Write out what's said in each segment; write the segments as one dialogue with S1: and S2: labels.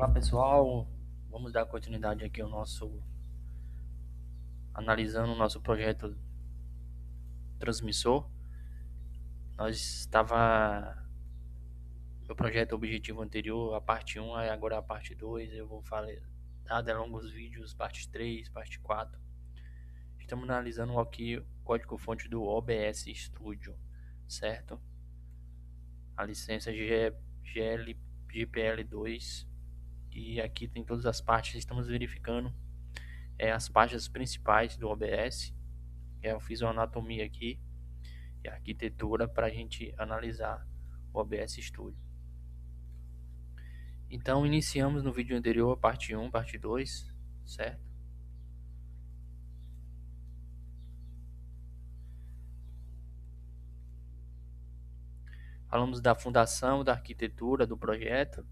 S1: Olá pessoal, vamos dar continuidade aqui ao analisando o nosso projeto transmissor. Meu projeto objetivo anterior, a parte 1, aí agora a parte 2, eu vou falar dar longos vídeos, parte 3, parte 4. Estamos analisando aqui o código-fonte do OBS Studio, certo? A licença GPL2, e aqui tem todas as partes, estamos verificando as páginas principais do OBS. Eu fiz uma anatomia aqui e a arquitetura para a gente analisar o OBS Studio. Então iniciamos no vídeo anterior a parte 1, parte 2, certo? Falamos da fundação, da arquitetura do projeto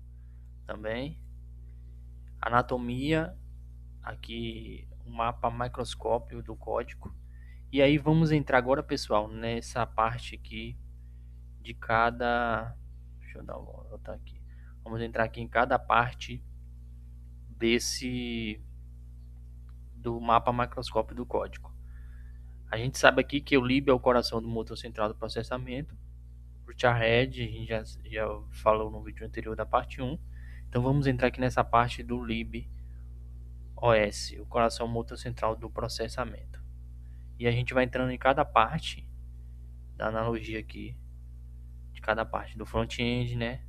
S1: também. Anatomia, aqui o mapa microscópio do código. E aí vamos entrar agora, pessoal, nessa parte aqui de cada... Deixa eu dar uma volta aqui. Vamos entrar aqui em cada parte do mapa macroscópio do código. A gente sabe aqui que o lib é o coração do motor central do processamento. O charhead a gente já falou no vídeo anterior da parte 1. Então vamos entrar aqui nessa parte do lib OS, o coração motor central do processamento. E a gente vai entrando em cada parte da analogia aqui, de cada parte do front-end, né?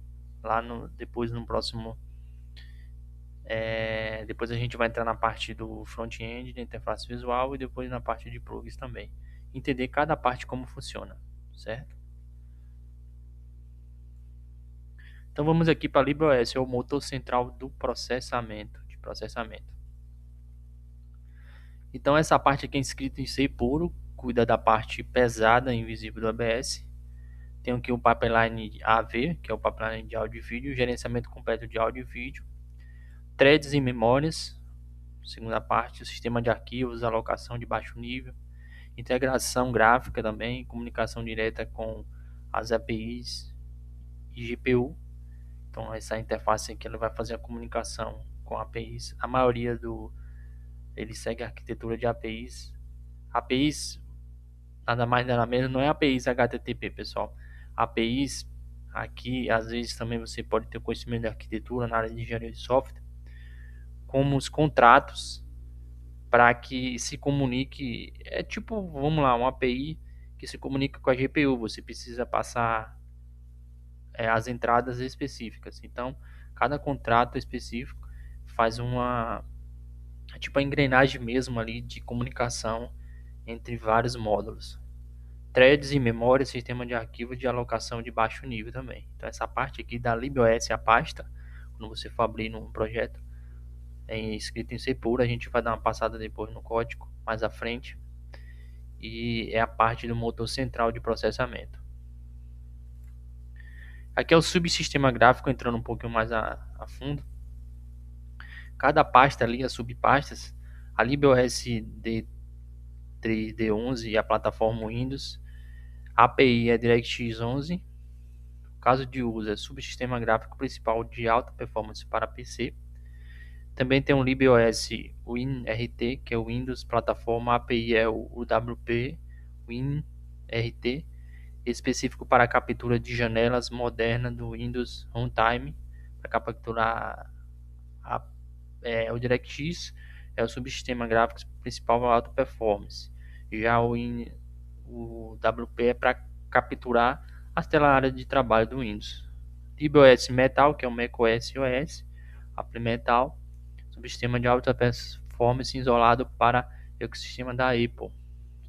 S1: Depois no próximo depois a gente vai entrar na parte do front-end, da interface visual, e depois na parte de plugs também. Entender cada parte como funciona, certo? Então vamos aqui para LibreOS, é o motor central do processamento, Então essa parte aqui é escrita em C puro, cuida da parte pesada e invisível do ABS. Tem aqui o pipeline AV, que é o pipeline de áudio e vídeo, gerenciamento completo de áudio e vídeo, threads e memórias, segunda parte, o sistema de arquivos, alocação de baixo nível, integração gráfica também, comunicação direta com as APIs e GPU. Então essa interface aqui ela vai fazer a comunicação com APIs. A maioria ele segue a arquitetura de APIs. APIs nada mais nada menos, não é APIs HTTP, pessoal. APIs aqui às vezes também você pode ter conhecimento de arquitetura na área de engenharia de software, como os contratos para que se comunique, é tipo, vamos lá, uma API que se comunica com a GPU, você precisa passar as entradas específicas. Então, cada contrato específico faz tipo a engrenagem mesmo ali de comunicação entre vários módulos. Threads e memória, sistema de arquivo de alocação de baixo nível também. Então, essa parte aqui da LibOS, a pasta, quando você for abrir num projeto, é escrito em C puro, a gente vai dar uma passada depois no código, mais à frente. E é a parte do motor central de processamento. Aqui é o subsistema gráfico, entrando um pouquinho mais a fundo. Cada pasta ali, as subpastas, a LibOS D3, D11 e a plataforma Windows. A API é DirectX 11. O caso de uso é subsistema gráfico principal de alta performance para PC. Também tem o LibOS WinRT, que é o Windows Plataforma. A API é o UWP WinRT, específico para a captura de janelas modernas do Windows Runtime, para capturar o DirectX é o subsistema gráfico principal para alta performance. Já o WP é para capturar as telas áreas de trabalho do Windows. LibOS Metal, que é o macOS OS, Apple Metal, subsistema de alta performance isolado para o ecossistema da Apple.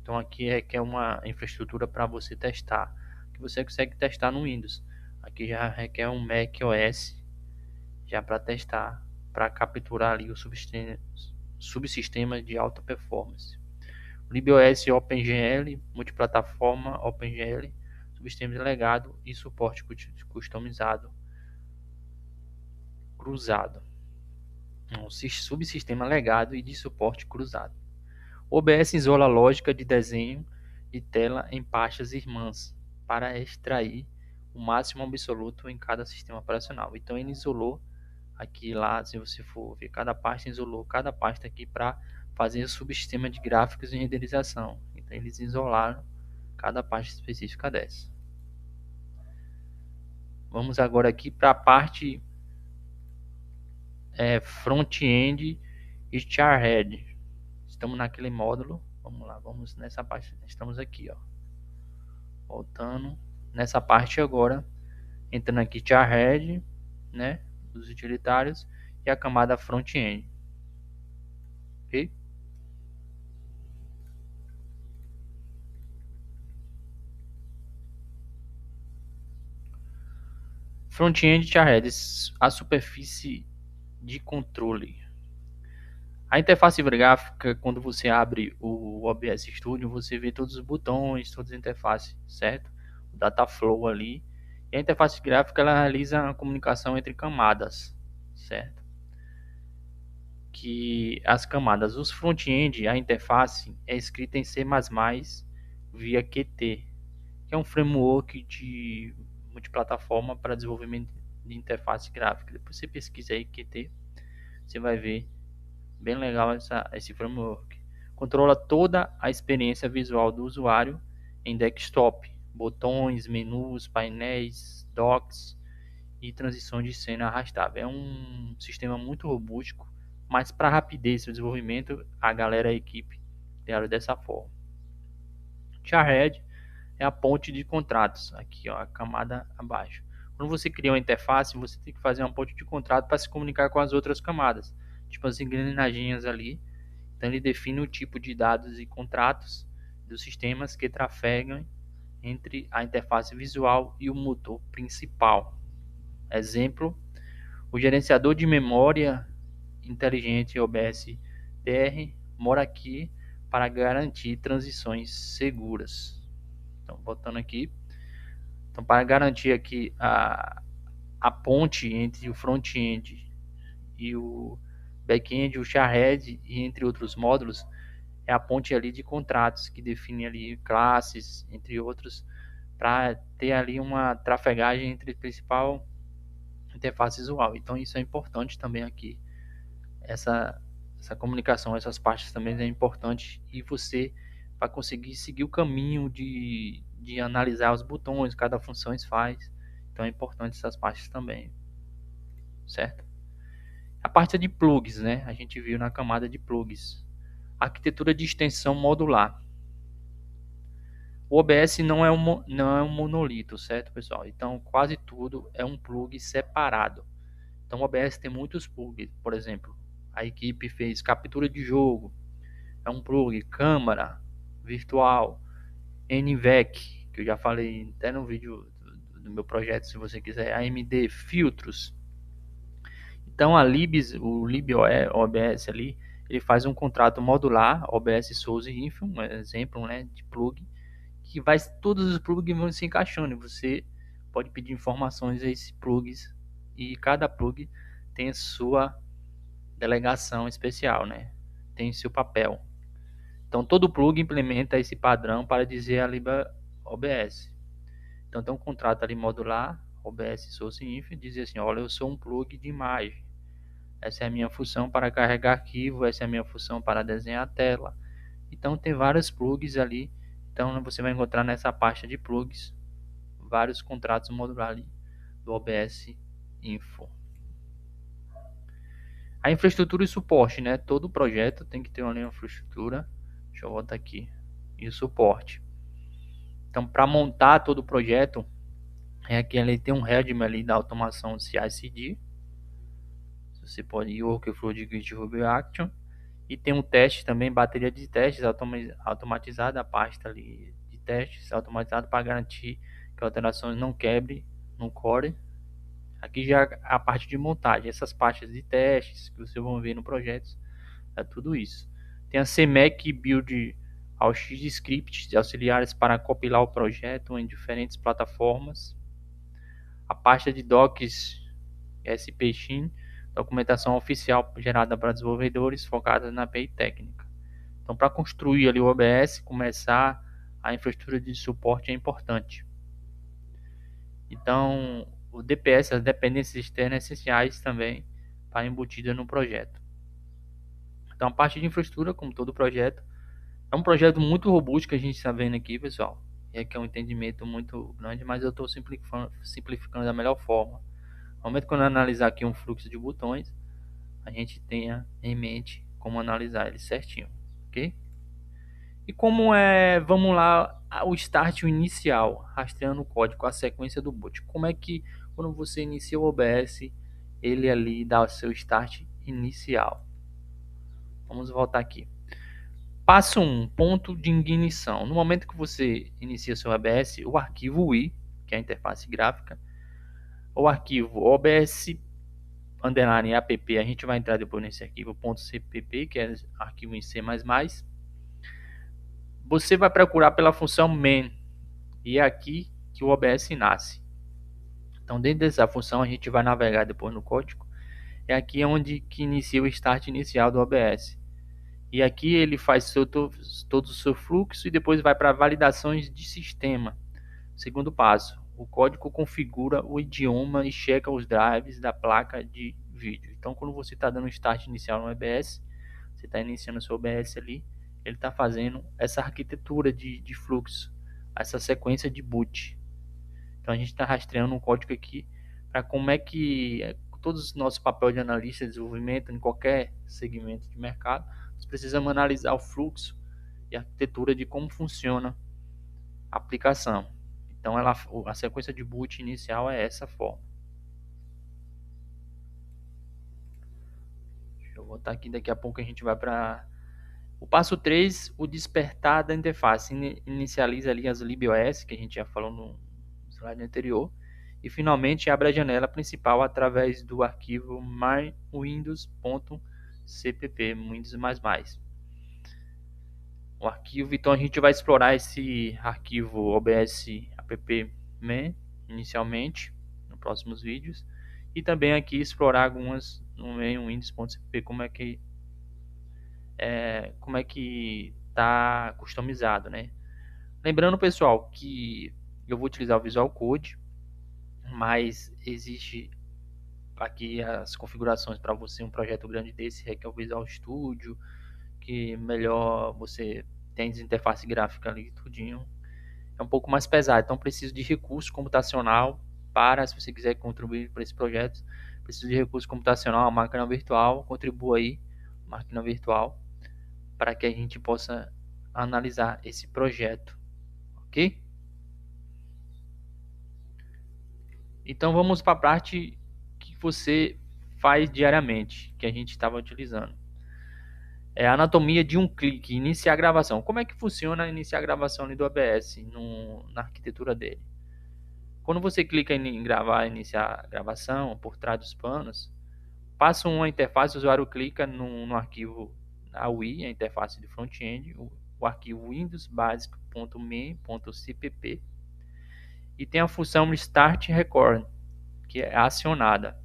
S1: Então aqui é uma infraestrutura para você testar, que você consegue testar no Windows. Aqui já requer um macOS já para testar, para capturar ali o subsistema de alta performance. LibOS OpenGL, multiplataforma OpenGL, subsistema de legado e suporte customizado cruzado. Subsistema legado e de suporte cruzado. OBS isola a lógica de desenho de tela em pastas irmãs para extrair o máximo absoluto em cada sistema operacional. Então ele isolou aqui lá, se você for ver, cada pasta isolou cada pasta aqui para fazer o subsistema de gráficos e renderização. Então eles isolaram cada pasta específica dessa. Vamos agora aqui para a parte front-end e charhead. Estamos naquele módulo. Vamos lá, vamos nessa parte. Estamos aqui, ó. Voltando nessa parte agora, entrando aqui charhead, né, dos utilitários e a camada front-end. Ok? Front-end charhead, a superfície de controle. A interface gráfica, quando você abre o OBS Studio, você vê todos os botões, todas as interfaces, certo? O Dataflow ali. E a interface gráfica ela realiza a comunicação entre camadas, certo? Que as camadas, os front-end, a interface é escrita em C++ via Qt, que é um framework de multiplataforma para desenvolvimento de interface gráfica. Depois você pesquisa aí Qt, você vai ver. Bem legal esse framework. Controla toda a experiência visual do usuário em desktop. Botões, menus, painéis, docks e transições de cena arrastável. É um sistema muito robusto, mas para rapidez do desenvolvimento, a equipe criaram dessa forma. Charhead é a ponte de contratos. Aqui, ó, a camada abaixo. Quando você cria uma interface, você tem que fazer uma ponte de contrato para se comunicar com as outras camadas. Tipo as engrenagens ali. Então ele define o tipo de dados e contratos dos sistemas que trafegam entre a interface visual e o motor principal. Exemplo, o gerenciador de memória inteligente OBS TR mora aqui para garantir transições seguras. Então, botando aqui. Então, para garantir aqui a ponte entre o front-end e o back-end, o charhead e entre outros módulos, é a ponte ali de contratos que define ali classes, entre outros, para ter ali uma trafegagem entre a principal interface visual. Então isso é importante também aqui. Essa comunicação, essas partes também é importante e você vai conseguir seguir o caminho de analisar os botões, cada função faz. Então é importante essas partes também, certo? A parte de plugs, né? A gente viu na camada de plugs. Arquitetura de extensão modular. O OBS não é um monolito, certo, pessoal? Então, quase tudo é um plug separado. Então, o OBS tem muitos plugs. Por exemplo, a equipe fez captura de jogo, é um plug, câmera virtual, NVEC, que eu já falei até no vídeo do meu projeto, se você quiser, AMD, filtros. Então, o libOBS ali, ele faz um contrato modular, OBS Source Info, um exemplo, né, de plug, que todos os plugs vão se encaixando. Você pode pedir informações a esses plugs e cada plug tem a sua delegação especial, né? Tem seu papel. Então todo plug implementa esse padrão para dizer a libOBS. Então tem um contrato ali modular, OBS Source Info, diz assim: olha, eu sou um plug de imagem. Essa é a minha função para carregar arquivo, essa é a minha função para desenhar a tela. Então tem vários plugs ali. Então você vai encontrar nessa pasta de plugs vários contratos modulares do OBS Info. A infraestrutura e suporte, né? Todo projeto tem que ter uma infraestrutura. Deixa eu voltar aqui. E o suporte. Então, para montar todo o projeto, aqui ele tem um headman ali da automação CI/CD. Você pode ir workflow de GitHub Action. E tem um teste também, bateria de testes automatizada, a pasta ali de testes automatizada para garantir que alterações não quebre no core. Aqui já a parte de montagem, essas pastas de testes que vocês vão ver no projeto, é tudo isso. Tem a CMake Build ao X-Script de auxiliares para compilar o projeto em diferentes plataformas. A pasta de docs SPXIN, documentação oficial gerada para desenvolvedores focada na API técnica. Então, para construir ali o OBS, começar a infraestrutura de suporte é importante. Então, o DPS, as dependências externas essenciais também para embutida no projeto. Então a parte de infraestrutura, como todo projeto, é um projeto muito robusto que a gente está vendo aqui, pessoal. É que é um entendimento muito grande, mas eu estou simplificando da melhor forma. No momento que eu analisar aqui um fluxo de botões, a gente tenha em mente como analisar ele certinho, ok? E como vamos lá, o start inicial, rastreando o código, a sequência do boot. Como é que quando você inicia o OBS, ele ali dá o seu start inicial? Vamos voltar aqui. Passo 1, ponto de ignição. No momento que você inicia seu OBS, o arquivo UI, que é a interface gráfica, o arquivo OBS underline app, a gente vai entrar depois nesse arquivo .cpp, que é arquivo em C++. Você vai procurar pela função main, e é aqui que o OBS nasce. Então, dentro dessa função, a gente vai navegar depois no código. É aqui onde que inicia o start inicial do OBS. E aqui ele faz todo o seu fluxo e depois vai para validações de sistema. Segundo passo, o código configura o idioma e checa os drives da placa de vídeo. Então, quando você está dando start inicial no OBS, você está iniciando o seu OBS ali, ele está fazendo essa arquitetura de fluxo, essa sequência de boot. Então, a gente está rastreando um código aqui para como é que todos os nossos papéis de analista de desenvolvimento em qualquer segmento de mercado, nós precisamos analisar o fluxo e a arquitetura de como funciona a aplicação. Então, a sequência de boot inicial é essa forma. Deixa eu voltar aqui, daqui a pouco a gente vai para o passo 3, o despertar da interface. Inicializa ali as libOS, que a gente já falou no slide anterior. E finalmente abre a janela principal através do arquivo mywindows.cpp, Windows++. O arquivo, então a gente vai explorar esse arquivo OBS app main inicialmente nos próximos vídeos, e também aqui explorar algumas no meio windows.cpp, como é que está customizado, né? Lembrando, pessoal, que eu vou utilizar o Visual Code, mas existe aqui as configurações para você, um projeto grande desse requer o Visual Studio, que melhor você tem interface gráfica ali tudinho, é um pouco mais pesado, então preciso de recurso computacional para, se você quiser contribuir para esse projeto, preciso de recurso computacional, uma máquina virtual, contribua aí, máquina virtual, para que a gente possa analisar esse projeto, ok? Então vamos para a parte que você faz diariamente, que a gente estava utilizando. É a anatomia de um clique, iniciar a gravação. Como é que funciona iniciar a gravação ali do OBS na arquitetura dele? Quando você clica em gravar, iniciar a gravação, por trás dos panos, passa uma interface, o usuário clica no arquivo da UI, a interface de front-end, o arquivo windowsbasic.main.cpp, e tem a função Start Record, que é acionada.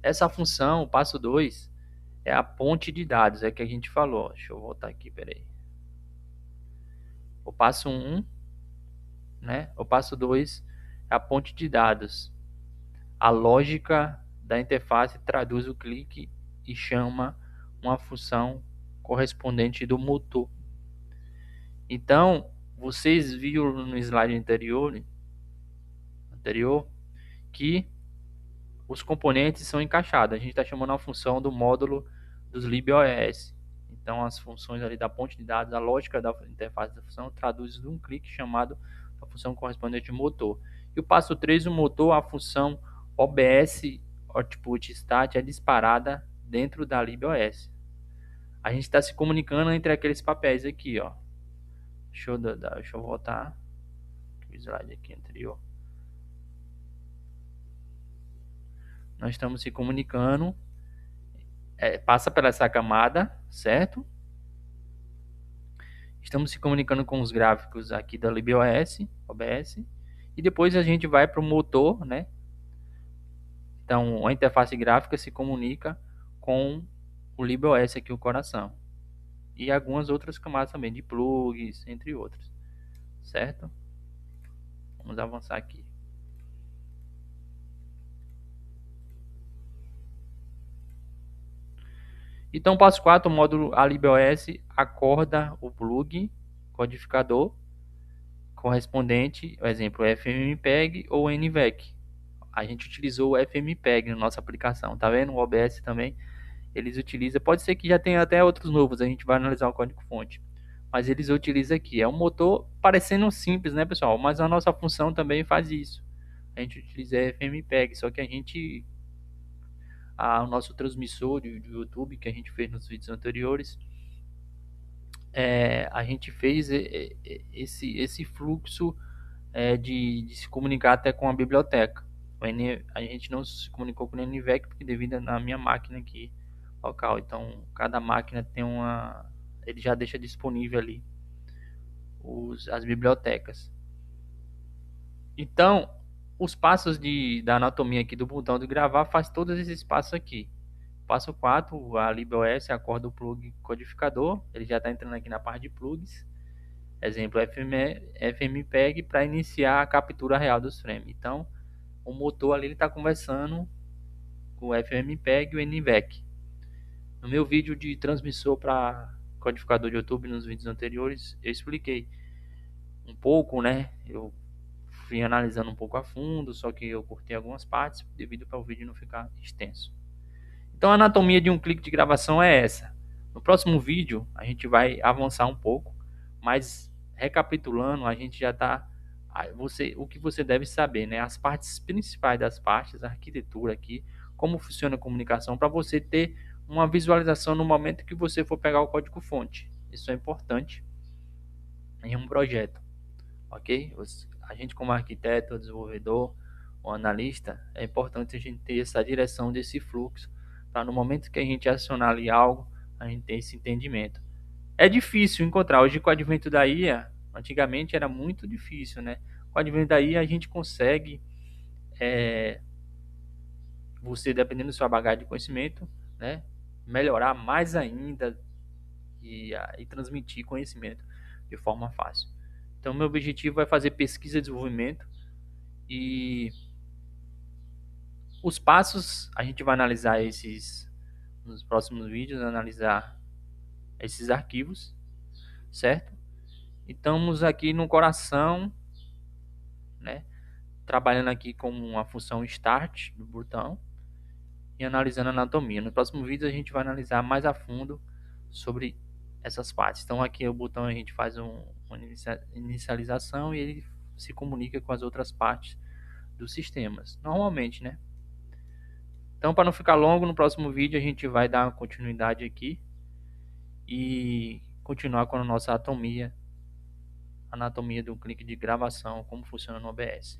S1: Essa função, o passo 2, é a ponte de dados, é que a gente falou. Deixa eu voltar aqui, peraí. O passo 1, né? O passo 2 é a ponte de dados. A lógica da interface traduz o clique e chama uma função correspondente do motor. Então, vocês viram no slide anterior que os componentes são encaixados. A gente está chamando a função do módulo dos libOS. Então, as funções ali da ponte de dados, a lógica da interface da função traduz um clique chamado a função correspondente ao motor. E o passo 3, o motor, a função OBS Output Stat é disparada dentro da libOS. A gente está se comunicando entre aqueles papéis aqui, ó. Deixa eu voltar o slide aqui anterior. Nós estamos se comunicando, passa pela essa camada, certo? Estamos se comunicando com os gráficos aqui da libOS, OBS, e depois a gente vai para o motor, né? Então, a interface gráfica se comunica com o libOS aqui, o coração. E algumas outras camadas também, de plugs, entre outros. Certo? Vamos avançar aqui. Então, passo 4, o módulo AlibOS acorda o plug codificador correspondente, por exemplo, FMPEG ou NVEC. A gente utilizou o FMPEG na nossa aplicação, tá vendo? O OBS também, eles utilizam, pode ser que já tenha até outros novos, a gente vai analisar o código-fonte. Mas eles utilizam aqui, é um motor parecendo simples, né, pessoal? Mas a nossa função também faz isso. A gente utiliza FMPEG, só que o nosso transmissor do YouTube que a gente fez nos vídeos anteriores, a gente fez esse fluxo de se comunicar até com a biblioteca. A gente não se comunicou com o NVEC porque devido à minha máquina aqui local. Então, cada máquina tem ele já deixa disponível ali as bibliotecas. Então, os passos da anatomia aqui do botão de gravar faz todos esses passos aqui. Passo 4, a LibOS acorda o plug codificador. Ele já está entrando aqui na parte de plugs. Exemplo, FMPEG para iniciar a captura real dos frames. Então, o motor ali está conversando com o FMPEG e o NVEC. No meu vídeo de transmissor para codificador de YouTube, nos vídeos anteriores, eu expliquei um pouco, né? Eu fui analisando um pouco a fundo, só que eu cortei algumas partes devido para o vídeo não ficar extenso. Então a anatomia de um clique de gravação é essa. No próximo vídeo a gente vai avançar um pouco, mas recapitulando, a gente já está o que você deve saber, né? As partes principais das partes, a arquitetura aqui, como funciona a comunicação, para você ter uma visualização no momento que você for pegar o código-fonte. Isso é importante em um projeto, ok? A gente como arquiteto, desenvolvedor ou analista, é importante a gente ter essa direção desse fluxo, para no momento que a gente acionar ali algo, a gente ter esse entendimento. É difícil encontrar, hoje com o advento da IA, antigamente era muito difícil, né? Com o advento da IA a gente consegue, você dependendo da sua bagagem de conhecimento, né? Melhorar mais ainda e transmitir conhecimento de forma fácil. Então, meu objetivo é fazer pesquisa e desenvolvimento e os passos a gente vai analisar esses nos próximos vídeos, analisar esses arquivos, certo? E estamos aqui no coração, né? Trabalhando aqui com uma função start do botão e analisando a anatomia. No próximo vídeo a gente vai analisar mais a fundo sobre essas partes. Então aqui o botão a gente faz uma inicialização e ele se comunica com as outras partes dos sistemas, normalmente, né? Então, para não ficar longo, no próximo vídeo a gente vai dar uma continuidade aqui e continuar com a nossa anatomia do clique de gravação, como funciona no OBS.